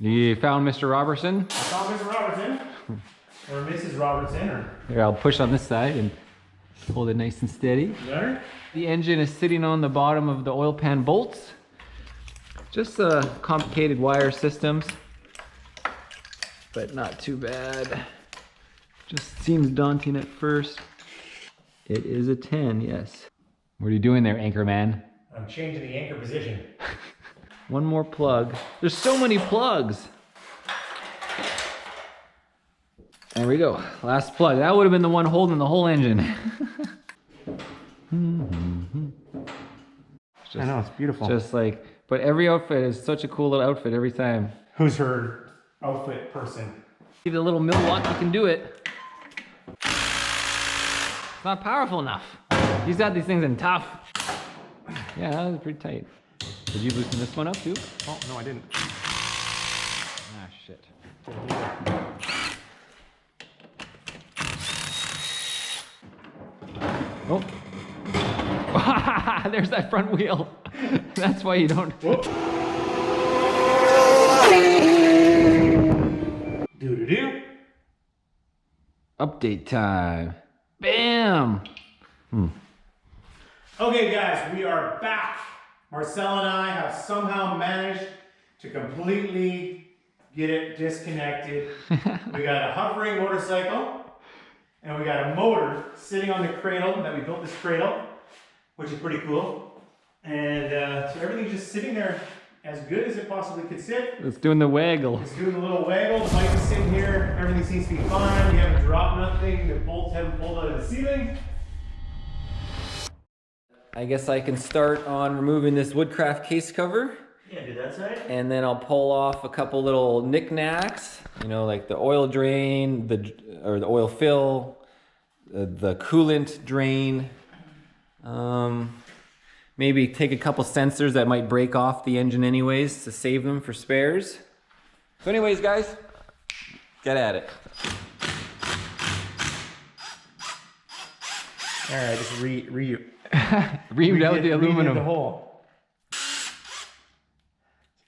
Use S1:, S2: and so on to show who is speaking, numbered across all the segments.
S1: You found Mr. Robertson?
S2: I found Mr. Robertson. Or Mrs. Robertson. Or...
S1: Here, I'll push on this side and hold it nice and steady.
S2: Better?
S1: The engine is sitting on the bottom of the oil pan bolts. Just complicated wire systems, but not too bad. Just seems daunting at first. It is a 10, yes. What are you doing there, anchor man?
S2: I'm changing the anchor position.
S1: One more plug. There's so many plugs. There we go. Last plug. That would have been the one holding the whole engine.
S2: I know, it's beautiful.
S1: Just like, but every outfit is such a cool little outfit every time.
S2: Who's her outfit person?
S1: Give it a little Milwaukee can do it. It's not powerful enough. He's got these things in tough. Yeah, that was pretty tight. Did you loosen this one up too?
S2: Oh, no, I didn't.
S1: Ah, shit. Oh. There's that front wheel. That's why you don't.
S2: Do-do-do.
S1: Update time. Bam!
S2: Okay, guys, we are back. Marcel and I have somehow managed to completely get it disconnected. We got a hovering motorcycle, and we got a motor sitting on the cradle that we built this cradle, which is pretty cool. And so everything's just sitting there as good as it possibly could sit.
S1: It's doing the waggle.
S2: It's doing the little waggle. The bike is sitting here. Everything seems to be fine. We haven't dropped nothing. The bolts haven't pulled out of the ceiling.
S1: I guess I can start on removing this Woodcraft case cover.
S2: Yeah, do that side.
S1: And then I'll pull off a couple little knickknacks, you know, like the oil drain, the oil fill, the coolant drain. Maybe take a couple sensors that might break off the engine anyways to save them for spares. So anyways, guys, get at it.
S2: All right, just reamed
S1: out the aluminum.
S2: The hole.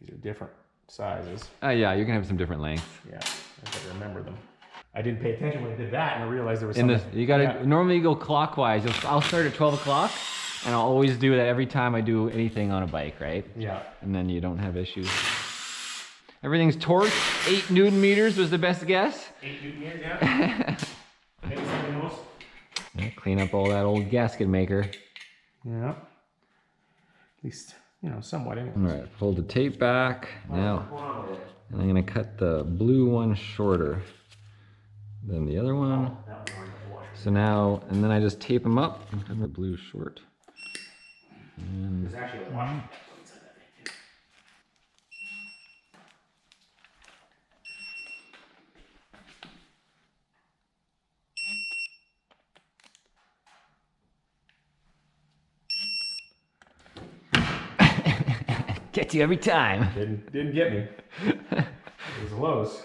S2: These are different sizes.
S1: Yeah, you can have some different lengths.
S2: Yeah, I gotta remember them. I didn't pay attention when I did that, and I realized there was
S1: In
S2: something.
S1: you gotta normally you go clockwise. I'll start at 12 o'clock, and I'll always do that every time I do anything on a bike, right?
S2: Yeah.
S1: And then you don't have issues. Everything's torqued. 8 Newton meters was the best guess.
S2: 8 Newton meters, yeah. Maybe something else.
S1: Yeah, clean up all that old gasket maker.
S2: Yeah. At least, you know, somewhat anyway.
S1: All right, fold the tape back now. And I'm gonna cut the blue one shorter than the other one. So now, and then I just tape them up and cut the blue short. And
S2: There's actually a wash inside that thing too.
S1: Gets you every time.
S2: Didn't get me. It was Lowe's.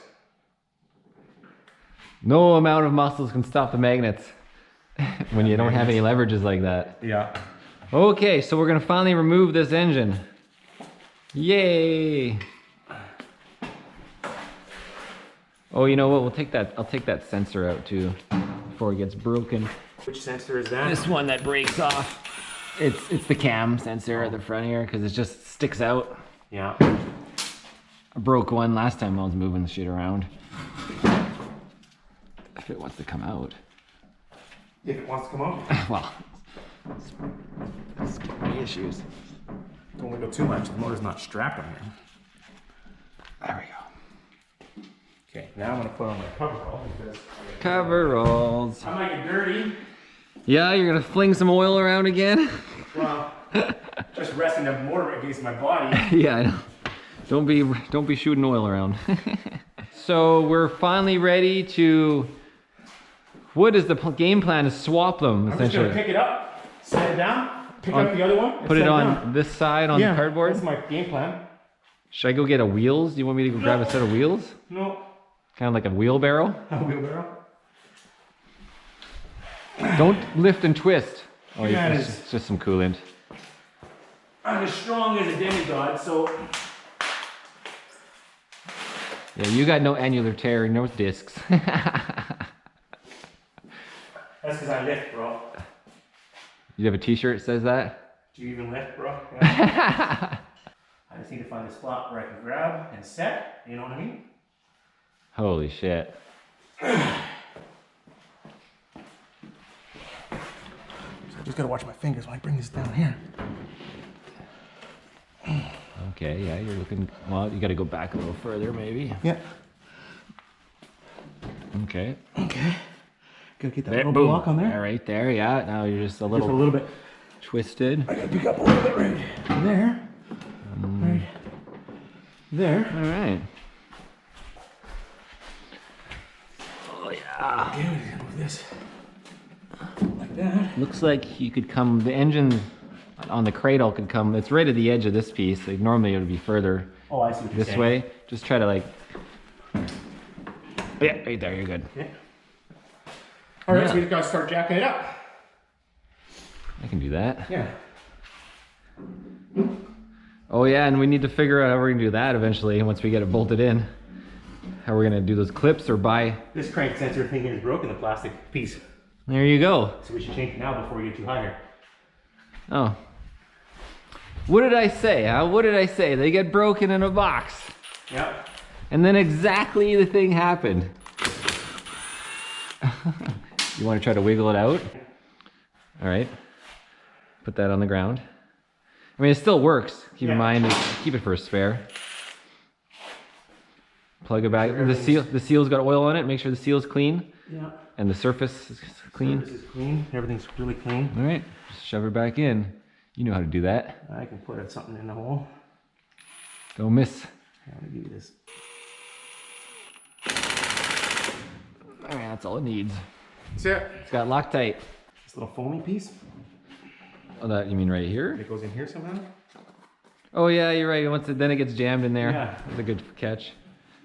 S1: No amount of muscles can stop the magnets when you don't have any leverages like that.
S2: Yeah.
S1: Okay, so we're gonna finally remove this engine. Yay! Oh, you know what? I'll take that sensor out too before it gets broken.
S2: Which sensor is that?
S1: This one that breaks off. It's the cam sensor at the front here because it just sticks out.
S2: Yeah.
S1: I broke one last time I was moving the shit around. If it wants to come out.
S2: If it wants to come out.
S1: Well, it's giving me issues.
S2: Don't wiggle too much. The motor's not strapped on here.
S1: There we go.
S2: Okay, now I'm gonna put on my coverall because
S1: Coveralls.
S2: I might get dirty.
S1: Yeah, you're gonna fling some oil around again?
S2: Well, just resting the motor against my body.
S1: Yeah, I know. Don't be shooting oil around. So we're finally ready to. What is the game plan to swap them?
S2: I'm just gonna pick it up, set it down, pick up the other one, and
S1: put it
S2: set
S1: on
S2: down.
S1: this side on the cardboard.
S2: That's my game plan.
S1: Should I go get a wheels? Do you want me to go grab a set of wheels?
S2: No.
S1: Kind of like a wheelbarrow.
S2: A wheelbarrow.
S1: Don't lift and twist. Oh,
S2: Yeah,
S1: it's just some coolant.
S2: I'm as strong as a demigod, so
S1: Yeah, you got no annular tear, no discs.
S2: That's because I lift, bro.
S1: You have a t-shirt that says that?
S2: Do you even lift, bro? Yeah. I just need to find a spot where I can grab and set, you know what I mean?
S1: Holy shit.
S2: So I just gotta watch my fingers when I bring this down here.
S1: Okay, yeah, you're looking, well, you gotta go back a little further maybe.
S2: Yeah.
S1: Okay.
S2: Okay. Gotta get that
S1: There,
S2: little
S1: boom.
S2: block on there.
S1: Yeah, right there, yeah. Now you're just a
S2: Just a
S1: little
S2: little bit.
S1: twisted.
S2: I gotta pick up a little bit right there. Right there.
S1: All right. Oh yeah.
S2: Okay, we gotta move this like that.
S1: Looks like you could come, the engine on the cradle could come, it's right at the edge of this piece. Like normally it would be further
S2: Oh, I see what you're
S1: this
S2: saying.
S1: way. Just try to like, yeah, right there, you're good.
S2: Yeah. All right,
S1: Yeah.
S2: so we just gotta start jacking it up.
S1: I can do that.
S2: Yeah.
S1: Oh yeah, and we need to figure out how we're gonna do that eventually once we get it bolted in. How we're gonna do those clips or buy.
S2: This crank sensor thing here is broken, the plastic piece.
S1: There you go.
S2: So we should change it now before we get too high here.
S1: Oh. What did I say, huh? What did I say? They get broken in a box.
S2: Yep.
S1: And then exactly the thing happened. You want to try to wiggle it out? All right. Put that on the ground. I mean, it still works. Keep in mind, keep it for a spare. Plug it back. The seal's got oil on it. Make sure the seal's clean.
S2: Yeah.
S1: And the surface is clean.
S2: This is clean. Everything's really clean.
S1: All right. Just shove it back in. You know how to do that.
S2: I can put something in the hole.
S1: Don't miss.
S2: I'm gonna give you this.
S1: All right, that's all it needs.
S2: That's it.
S1: It's got Loctite.
S2: This little foamy piece.
S1: Oh, that you mean right here?
S2: It goes in here somehow.
S1: Oh yeah, you're right. Once then it gets jammed in there.
S2: Yeah.
S1: That's a good catch.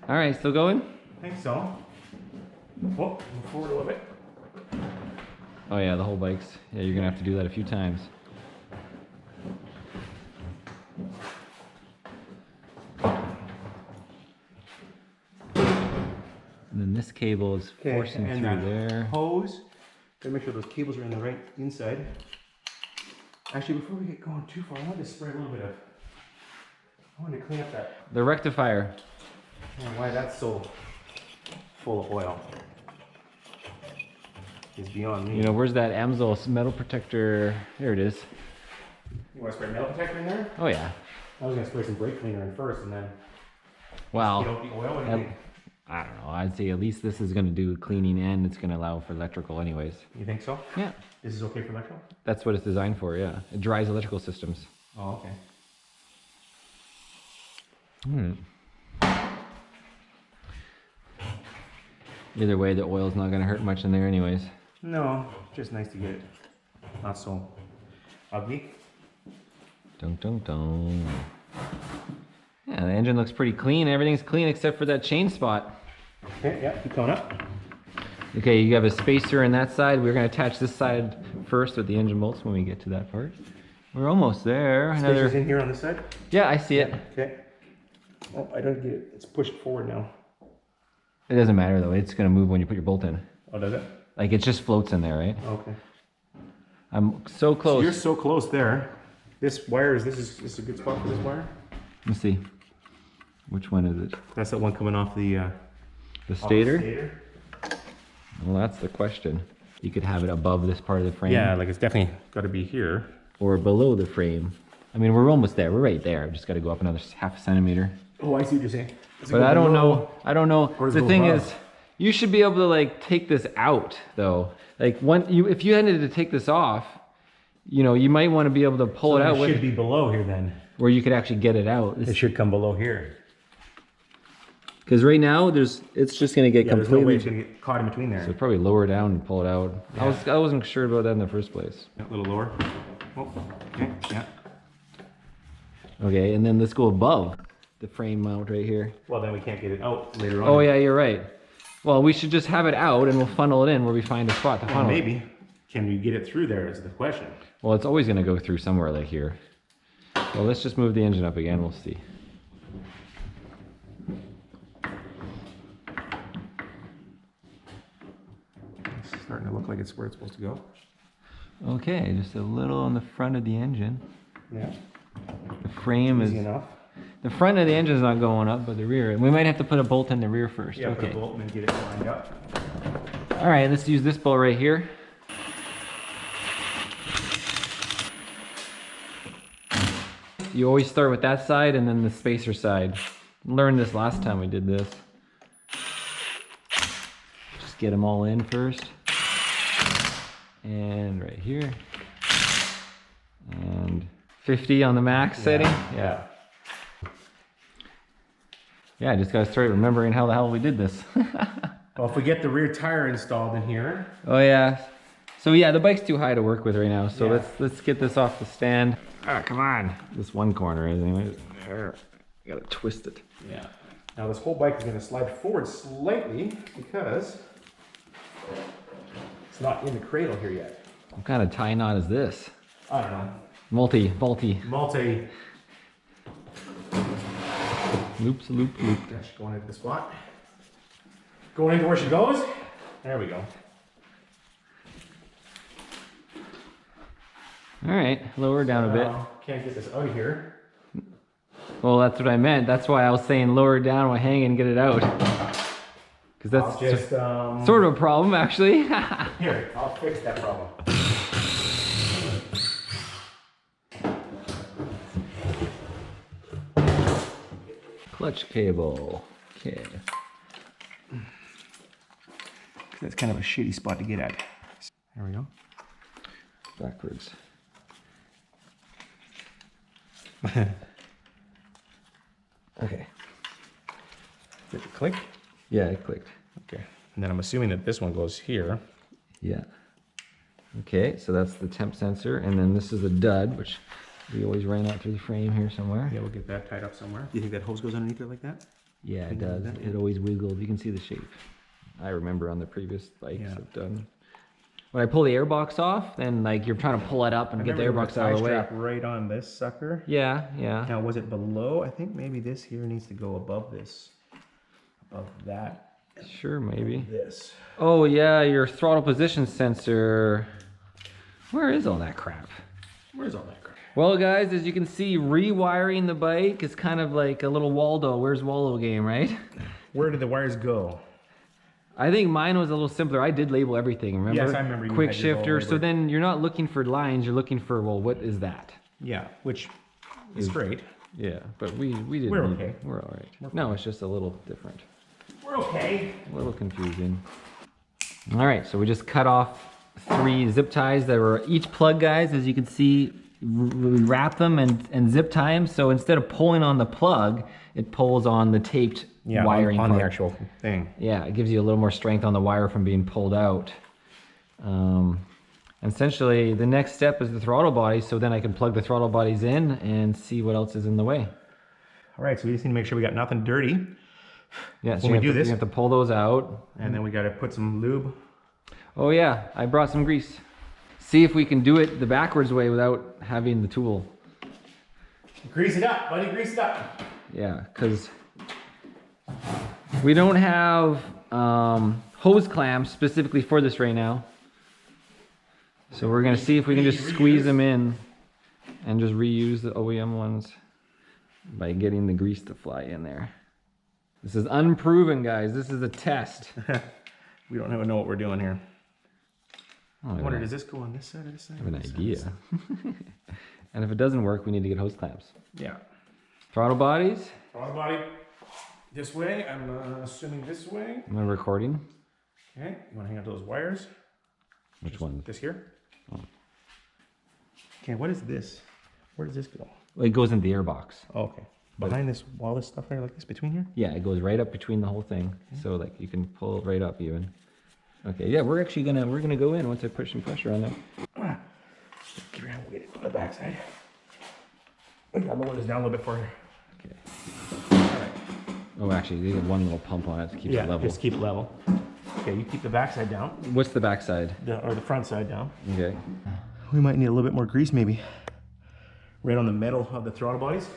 S1: All right, still going?
S2: I think so. Whoa, move forward a little bit.
S1: Oh yeah, the whole bike's. Yeah, you're gonna have to do that a few times. And then this cable is forcing
S2: and
S1: through
S2: that
S1: there.
S2: hose. Gotta make sure those cables are in the right inside. Actually, before we get going too far, I want to spray a little bit of. I want to clean up that.
S1: The rectifier.
S2: And why that's so full of oil is beyond me.
S1: You know, where's that Amsoil metal protector? There it is.
S2: You want to spray metal protector in there?
S1: Oh yeah.
S2: I was gonna spray some brake cleaner in first, and then
S1: Wow.
S2: get out the oil. What do you think?
S1: I don't know. I'd say at least this is gonna do cleaning and it's gonna allow for electrical anyways.
S2: You think so?
S1: Yeah.
S2: This is okay for electrical?
S1: That's what it's designed for, yeah. It dries electrical systems.
S2: Oh, okay.
S1: Either way, the oil's not gonna hurt much in there anyways.
S2: No, just nice to get it not so ugly.
S1: Dun dun dun. Yeah, the engine looks pretty clean. Everything's clean except for that chain spot.
S2: Okay, yeah, keep coming up.
S1: Okay, you have a spacer on that side. We're gonna attach this side first with the engine bolts when we get to that part. We're almost there.
S2: Spacer's in here on this side?
S1: Yeah, I see it.
S2: Okay. Oh, I don't get it. It's pushed forward now.
S1: It doesn't matter though. It's gonna move when you put your bolt in.
S2: Oh, does it?
S1: Like it just floats in there, right?
S2: Okay.
S1: I'm so close.
S2: So you're so close there. This wire is this is a good spot for this wire?
S1: Let's see. Which one is it?
S2: That's that one coming off the
S1: Stator? Well, that's the question. You could have it above this part of the frame.
S2: Yeah, like it's definitely got to be here.
S1: Or below the frame. I mean, we're almost there. We're right there. Just got to go up another half a centimeter.
S2: Oh, I see what you're saying.
S1: But I don't know. I don't know.
S2: Or does it
S1: The
S2: go
S1: thing
S2: above?
S1: is, you should be able to like take this out though. Like if you had to take this off, you know, you might want to be able to pull it out.
S2: It should be below here then.
S1: Where you could actually get it out.
S2: It should come below here.
S1: Because right now, it's just going to get
S2: Yeah, there's no way
S1: completely.
S2: it's gonna get caught in between there.
S1: So probably lower down and pull it out.
S2: Yeah.
S1: I wasn't sure about that in the first place.
S2: A little lower. Oh, okay, yeah.
S1: Okay, and then let's go above the frame mount right here.
S2: Well, then we can't get it out later on.
S1: Oh yeah, you're right. Well, we should just have it out and we'll funnel it in where we find a spot to
S2: Well,
S1: funnel it.
S2: maybe. Can we get it through there is the question.
S1: Well, it's always going to go through somewhere like here. Well, let's just move the engine up again. We'll see.
S2: starting to look like it's where it's supposed to go.
S1: Okay, just a little on the front of the engine.
S2: Yeah.
S1: The frame is...
S2: Easy enough.
S1: The front of the engine's not going up, but the rear. We might have to put a bolt in the rear first.
S2: Yeah,
S1: okay.
S2: put a bolt and then get it lined up.
S1: All right, let's use this bolt right here. You always start with that side and then the spacer side. Learned this last time we did this. Just get them all in first. And right here. And 50 on the max setting. Yeah. Yeah, I just gotta start remembering how the hell we did this.
S2: Well, if we get the rear tire installed in here.
S1: Oh yeah. So yeah, the bike's too high to work with right now. So let's get this off the stand. Ah, come on. This one corner is anyway. There. I gotta twist it.
S2: Yeah. Now this whole bike is gonna slide forward slightly because it's not in the cradle here yet.
S1: What kind of tie knot is this?
S2: I don't know.
S1: Multi. Loops, loop.
S2: That's going into the spot. Going into where she goes. There we go.
S1: All right, lower down a bit.
S2: Can't get this out of here.
S1: Well, that's what I meant. That's why I was saying lower it down while hanging and get it out. Because that's
S2: just
S1: sort of a problem, actually.
S2: Here, I'll fix that problem.
S1: Clutch cable. Okay.
S2: That's kind of a shitty spot to get at. There we go.
S1: Backwards. Okay.
S2: Did it click?
S1: Yeah, it clicked.
S2: Okay. And then I'm assuming that this one goes here.
S1: Yeah. Okay, so that's the temp sensor, and then this is a dud, which we always ran out through the frame here somewhere.
S2: Yeah, we'll get that tied up somewhere. Do you think that hose goes underneath it like that?
S1: Yeah, it does. It always wiggles. You can see the shape. I remember on the previous bikes I've done. When I pull the airbox off, then like you're trying to pull it up and get the airbox out of the way.
S2: Strap right on this sucker.
S1: Yeah.
S2: Now, was it below? I think maybe this here needs to go above this. Above that.
S1: Sure, maybe.
S2: This.
S1: Oh yeah, your throttle position sensor. Where is all that crap?
S2: Where's all that crap?
S1: Well guys, as you can see, rewiring the bike is kind of like a little Waldo, Where's Waldo game, right?
S2: Where did the wires go?
S1: I think mine was a little simpler. I did label everything, remember?
S2: Yes, I remember you
S1: Quick
S2: had yours all
S1: shifter, so
S2: labeled.
S1: then you're not looking for lines, you're looking for, well, what is that?
S2: Yeah, which is great.
S1: Yeah, but we didn't.
S2: We're okay.
S1: We're all right. No, it's just a little different.
S2: We're okay.
S1: A little confusing. All right, so we just cut off 3 zip ties that were each plug, guys. As you can see, we wrap them and zip tie them. So instead of pulling on the plug, it pulls on the taped wiring
S2: on
S1: part.
S2: the actual thing.
S1: Yeah, it gives you a little more strength on the wire from being pulled out. Essentially, the next step is the throttle body, so then I can plug the throttle bodies in and see what else is in the way.
S2: All right, so we just need to make sure we got nothing dirty.
S1: Yeah, so
S2: when we do this,
S1: you have to pull those out.
S2: And then we got to put some lube.
S1: Oh yeah, I brought some grease. See if we can do it the backwards way without having the tool.
S2: Grease it up, buddy, grease it up.
S1: Yeah, because we don't have hose clamps specifically for this right now. So we're gonna see if we can just squeeze them in and just reuse the OEM ones by getting the grease to fly in there. This is unproven, guys. This is a test.
S2: We don't even know what we're doing here.
S1: Oh,
S2: I wonder, does this go on this side or this side?
S1: I have an idea. And if it doesn't work, we need to get hose clamps.
S2: Yeah.
S1: Throttle bodies.
S2: Throttle body this way. I'm assuming this way.
S1: Am I recording?
S2: Okay. You want to hang out those wires?
S1: Which one?
S2: This here.
S1: Oh.
S2: Okay. What is this? Where does this go?
S1: Well, it goes in the airbox.
S2: Oh, okay. Behind this, all this stuff there, like this, between here.
S1: Yeah, it goes right up between the whole thing. So like you can pull it right up even. Okay, yeah, we're gonna go in once I put some pressure on there.
S2: Keep your hand weighted on the backside. I'm gonna lower this down a little bit for you.
S1: Okay.
S2: All right.
S1: Oh, actually, you get one little pump on it to keep it level.
S2: Just keep it level. Okay, you keep the backside down.
S1: What's the backside?
S2: Or the front side down.
S1: Okay.
S2: We might need a little bit more grease, maybe. Right on the metal of the throttle bodies.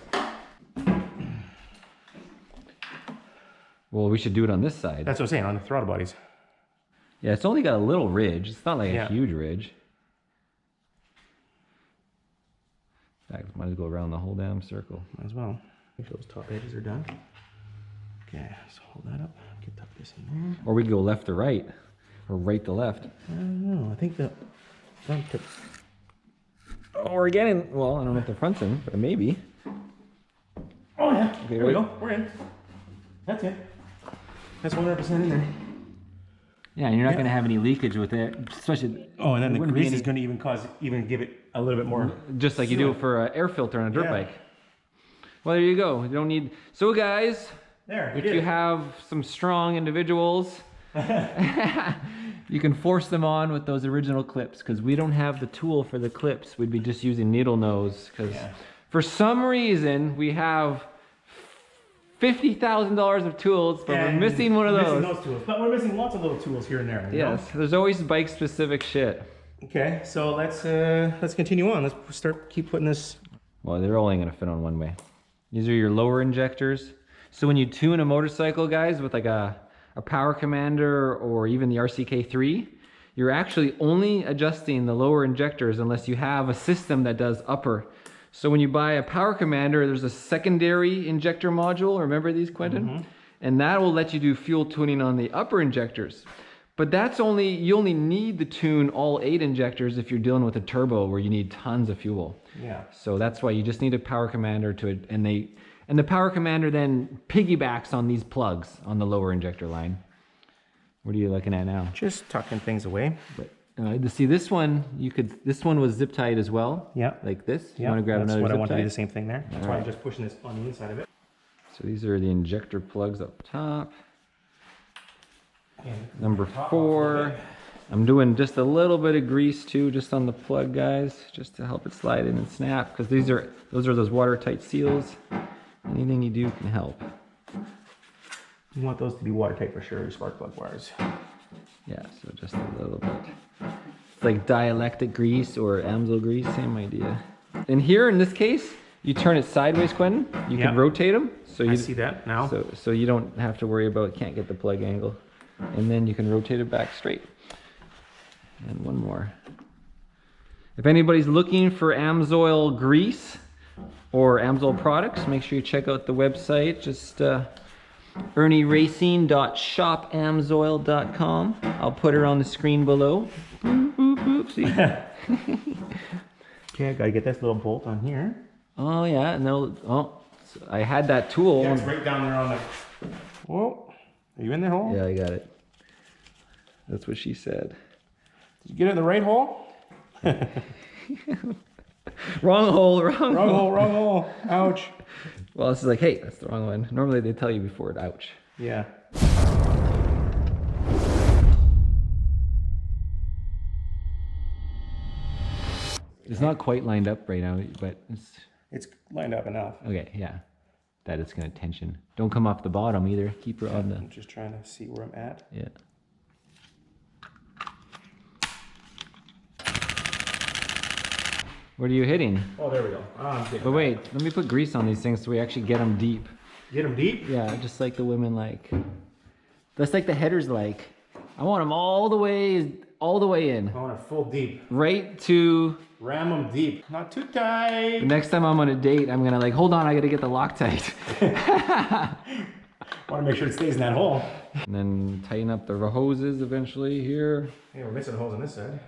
S1: Well, we should do it on this side.
S2: That's what I'm saying, on the throttle bodies.
S1: Yeah, it's only got a little ridge. It's not like
S2: Yeah.
S1: a huge ridge. In fact, might as well go around the whole damn circle.
S2: Might as well. Make sure those top edges are done. Okay, so hold that up. Get tuck this in there.
S1: Or we could go left to right, or right to left.
S2: I don't know. I think the front tip.
S1: Oh, we're getting, well, I don't know if the front's in, but maybe.
S2: Oh yeah.
S1: Okay,
S2: there we
S1: right.
S2: go. We're in. That's it. That's 100% in there.
S1: Yeah, and you're not going to have any leakage with it, especially.
S2: Oh, and then the
S1: wouldn't be
S2: grease
S1: any-
S2: is going to even give it a little bit more.
S1: Just like you do for an air filter on a dirt
S2: Yeah.
S1: bike. Well, there you go. You don't need. So, guys,
S2: There.
S1: if you have some strong individuals, you can force them on with those original clips because we don't have the tool for the clips. We'd be just using needle nose because for some reason we have $50,000 of tools, but we're missing one of those.
S2: Missing those tools, but we're missing lots of little tools here and there. You
S1: Yes, there's always bike specific shit.
S2: know? Okay, so let's continue on. Let's keep putting this.
S1: Well, they're only going to fit on one way. These are your lower injectors. So when you tune a motorcycle, guys, with like a Power Commander or even the RCK3, you're actually only adjusting the lower injectors unless you have a system that does upper. So when you buy a Power Commander, there's a secondary injector module. Remember these, Quentin?
S2: Mm-hmm.
S1: And that will let you do fuel tuning on the upper injectors. But you only need to tune all 8 injectors if you're dealing with a turbo where you need tons of fuel.
S2: Yeah.
S1: So that's why you just need a Power Commander and the Power Commander then piggybacks on these plugs on the lower injector line. What are you looking at now?
S2: Just tucking things away.
S1: But to see this one, this one was zip tied as well.
S2: Yeah.
S1: Like this. You
S2: Yeah.
S1: want to grab
S2: That's
S1: another
S2: what I
S1: zip
S2: want to
S1: tie?
S2: do the same thing there. That's
S1: All
S2: why
S1: right.
S2: I'm just pushing this on the inside of it.
S1: So these are the injector plugs up top.
S2: And
S1: Number
S2: top off a
S1: 4.
S2: little bit.
S1: I'm doing just a little bit of grease too, just on the plug, guys, just to help it slide in and snap, because those are those watertight seals. Anything you do can help.
S2: You want those to be watertight for sure, your spark plug wires.
S1: Yeah, so just a little bit. It's like dielectric grease or Amsoil grease, same idea. And here in this case, you turn it sideways, Quentin. You can rotate them, so
S2: I
S1: you
S2: see that now.
S1: So you don't have to worry about can't get the plug angle, and then you can rotate it back straight. And one more. If anybody's looking for Amsoil grease or Amsoil products, make sure you check out the website. Just ernieracinng.shopamsoil.com. I'll put her on the screen below. Boop, boop, boop. See?
S2: Okay, I gotta get this little bolt on here.
S1: Oh yeah, no. Oh, so I had that tool.
S2: Yeah, it's right down there on the. Whoa, are you in the hole?
S1: Yeah, I got it. That's what she said.
S2: Did you get it in the right hole?
S1: Wrong hole, wrong
S2: Wrong
S1: hole.
S2: hole, wrong hole. Ouch.
S1: Well, this is like, hey, that's the wrong one. Normally they tell you before it, ouch.
S2: Yeah.
S1: It's not quite lined up right now, but
S2: It's lined up enough.
S1: okay, yeah. That it's gonna tension. Don't come off the bottom either. Keep her on the,
S2: I'm just trying to see where I'm at.
S1: yeah. What are you hitting?
S2: Oh, there we go. I'm getting
S1: But wait, let me put grease on these things so we actually get them deep.
S2: Get them deep?
S1: Yeah, just like the women like. That's like the headers like. I want them all the way in.
S2: I want it full deep.
S1: Right to.
S2: Ram them deep. Not too tight.
S1: The next time I'm on a date, I'm gonna like, hold on, I gotta get the Loctite.
S2: Want to make sure it stays in that hole.
S1: And then tighten up the hoses eventually here.
S2: Hey, we're missing a hose on this side.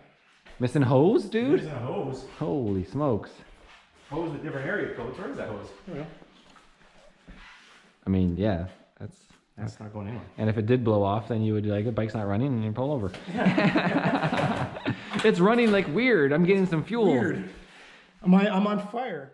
S1: Missing hose, dude?
S2: Missing a hose.
S1: Holy smokes.
S2: Hose with different area codes. Where is that hose? There we go.
S1: I mean, yeah,
S2: That's not going anywhere.
S1: and if it did blow off, then you would be like, the bike's not running, and you pull over. It's running like weird. I'm getting some fuel.
S2: Weird. I'm on fire.